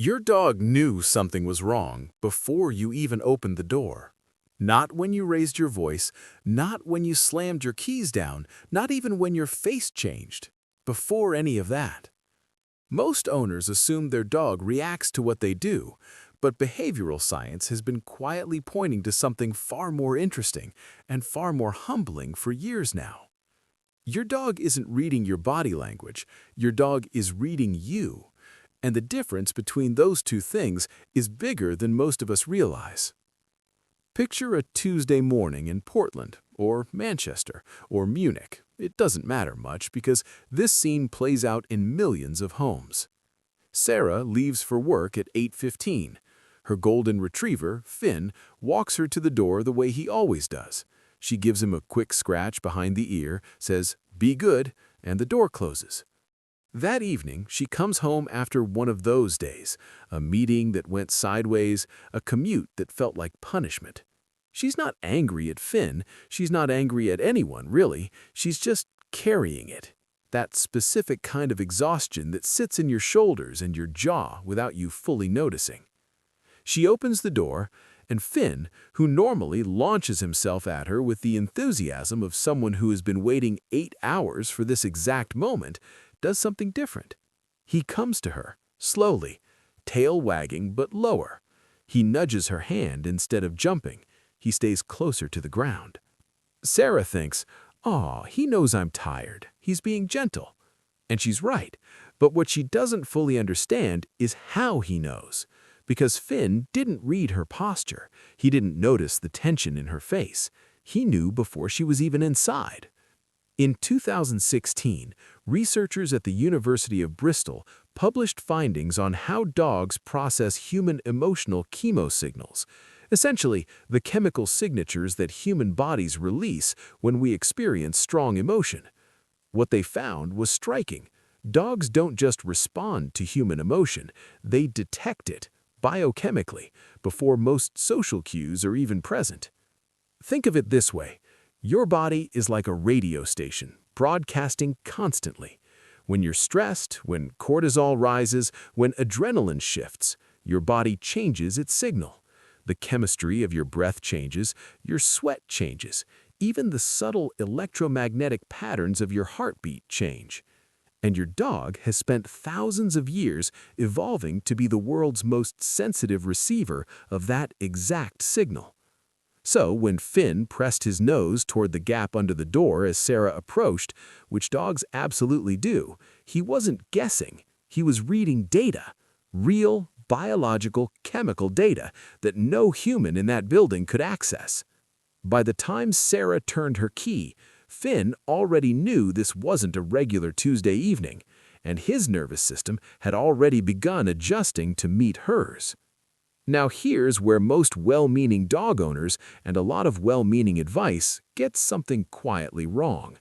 Your dog knew something was wrong before you even opened the door. Not when you raised your voice, not when you slammed your keys down, not even when your face changed. Before any of that. Most owners assume their dog reacts to what they do, but behavioral science has been quietly pointing to something far more interesting and far more humbling for years now. Your dog isn't reading your body language, your dog is reading you. And the difference between those two things is bigger than most of us realize. Picture a Tuesday morning in Portland, or Manchester, or Munich. It doesn't matter much because this scene plays out in millions of homes. Sarah leaves for work at 8:15. Her golden retriever, Finn, walks her to the door the way he always does. She gives him a quick scratch behind the ear, says, "Be good," and the door closes. That evening, she comes home after one of those days, a meeting that went sideways, a commute that felt like punishment. She's not angry at Finn, she's not angry at anyone, really, she's just carrying it. That specific kind of exhaustion that sits in your shoulders and your jaw without you fully noticing. She opens the door, and Finn, who normally launches himself at her with the enthusiasm of someone who has been waiting 8 hours for this exact moment, does something different. He comes to her, slowly, tail wagging but lower. He nudges her hand instead of jumping. He stays closer to the ground. Sarah thinks, "Aw, he knows I'm tired. He's being gentle." And she's right, but what she doesn't fully understand is how he knows. Because Finn didn't read her posture. He didn't notice the tension in her face. He knew before she was even inside. In 2016, researchers at the University of Bristol published findings on how dogs process human emotional chemosignals, essentially the chemical signatures that human bodies release when we experience strong emotion. What they found was striking. Dogs don't just respond to human emotion, they detect it biochemically before most social cues are even present. Think of it this way. Your body is like a radio station, broadcasting constantly. When you're stressed, when cortisol rises, when adrenaline shifts, your body changes its signal. The chemistry of your breath changes, your sweat changes, even the subtle electromagnetic patterns of your heartbeat change. And your dog has spent thousands of years evolving to be the world's most sensitive receiver of that exact signal. So when Finn pressed his nose toward the gap under the door as Sarah approached, which dogs absolutely do, he wasn't guessing. He was reading data, real, biological, chemical data that no human in that building could access. By the time Sarah turned her key, Finn already knew this wasn't a regular Tuesday evening, and his nervous system had already begun adjusting to meet hers. Now here's where most well-meaning dog owners and a lot of well-meaning advice get something quietly wrong.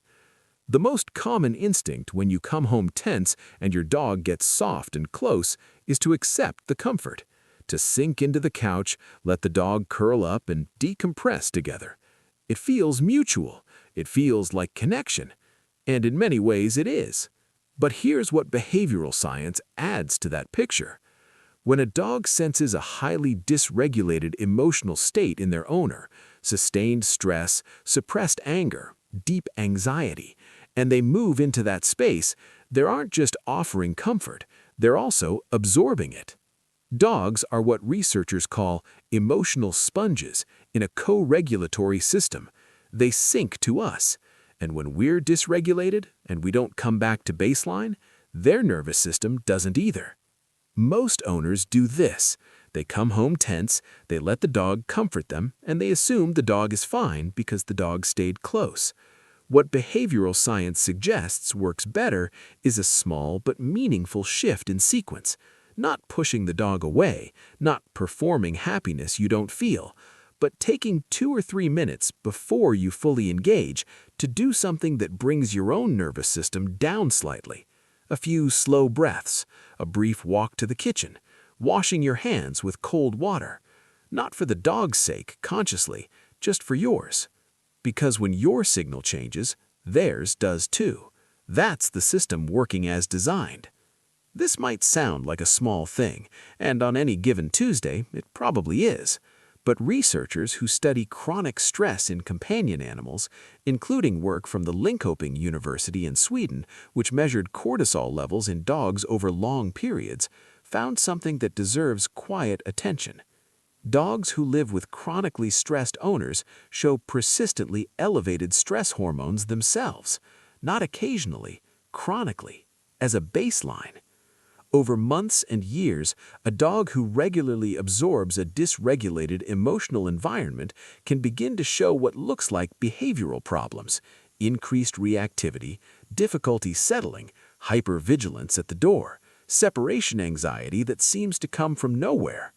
The most common instinct when you come home tense and your dog gets soft and close is to accept the comfort, to sink into the couch, let the dog curl up and decompress together. It feels mutual, it feels like connection, and in many ways it is. But here's what behavioral science adds to that picture. When a dog senses a highly dysregulated emotional state in their owner, sustained stress, suppressed anger, deep anxiety, and they move into that space, they aren't just offering comfort, they're also absorbing it. Dogs are what researchers call emotional sponges in a co-regulatory system. They sync to us, and when we're dysregulated and we don't come back to baseline, their nervous system doesn't either. Most owners do this. They come home tense, they let the dog comfort them, and they assume the dog is fine because the dog stayed close. What behavioral science suggests works better is a small but meaningful shift in sequence. Not pushing the dog away, not performing happiness you don't feel, but taking 2 or 3 minutes before you fully engage to do something that brings your own nervous system down slightly. A few slow breaths, a brief walk to the kitchen, washing your hands with cold water. Not for the dog's sake, consciously, just for yours. Because when your signal changes, theirs does too. That's the system working as designed. This might sound like a small thing, and on any given Tuesday, it probably is. But researchers who study chronic stress in companion animals, including work from the Linköping University in Sweden, which measured cortisol levels in dogs over long periods, found something that deserves quiet attention. Dogs who live with chronically stressed owners show persistently elevated stress hormones themselves, not occasionally, chronically, as a baseline. Over months and years, a dog who regularly absorbs a dysregulated emotional environment can begin to show what looks like behavioral problems: increased reactivity, difficulty settling, hypervigilance at the door, separation anxiety that seems to come from nowhere.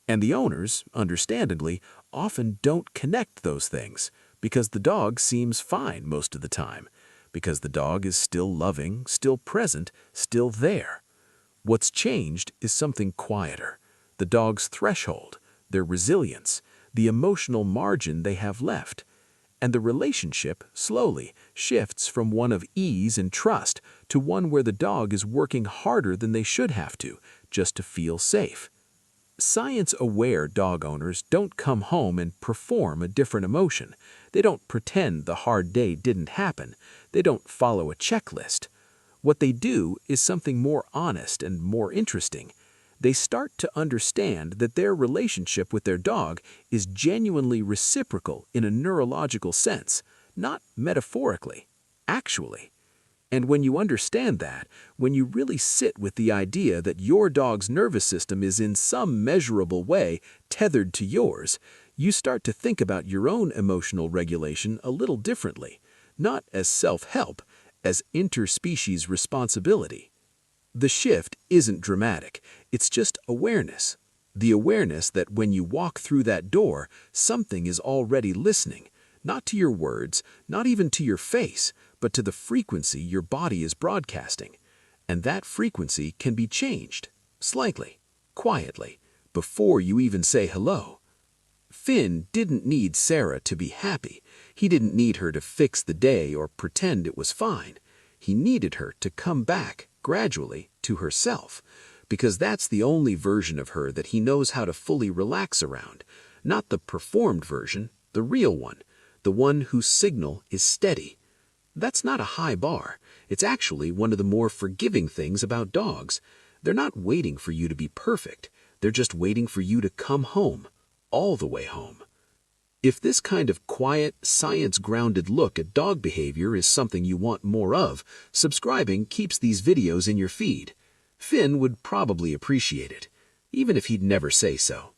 And the owners, understandably, often don't connect those things because the dog seems fine most of the time, because the dog is still loving, still present, still there. What's changed is something quieter: the dog's threshold, their resilience, the emotional margin they have left. And the relationship slowly shifts from one of ease and trust to one where the dog is working harder than they should have to, just to feel safe. Science-aware dog owners don't come home and perform a different emotion. They don't pretend the hard day didn't happen. They don't follow a checklist. What they do is something more honest and more interesting. They start to understand that their relationship with their dog is genuinely reciprocal in a neurological sense, not metaphorically, actually. And when you understand that, when you really sit with the idea that your dog's nervous system is in some measurable way tethered to yours, you start to think about your own emotional regulation a little differently, not as self-help, as interspecies responsibility. The shift isn't dramatic, it's just awareness. The awareness that when you walk through that door, something is already listening, not to your words, not even to your face, but to the frequency your body is broadcasting. And that frequency can be changed, slightly, quietly, before you even say hello. Finn didn't need Sarah to be happy. He didn't need her to fix the day or pretend it was fine. He needed her to come back, gradually, to herself, because that's the only version of her that he knows how to fully relax around, not the performed version, the real one, the one whose signal is steady. That's not a high bar. It's actually one of the more forgiving things about dogs. They're not waiting for you to be perfect. They're just waiting for you to come home. All the way home. If this kind of quiet, science-grounded look at dog behavior is something you want more of, subscribing keeps these videos in your feed. Finn would probably appreciate it, even if he'd never say so.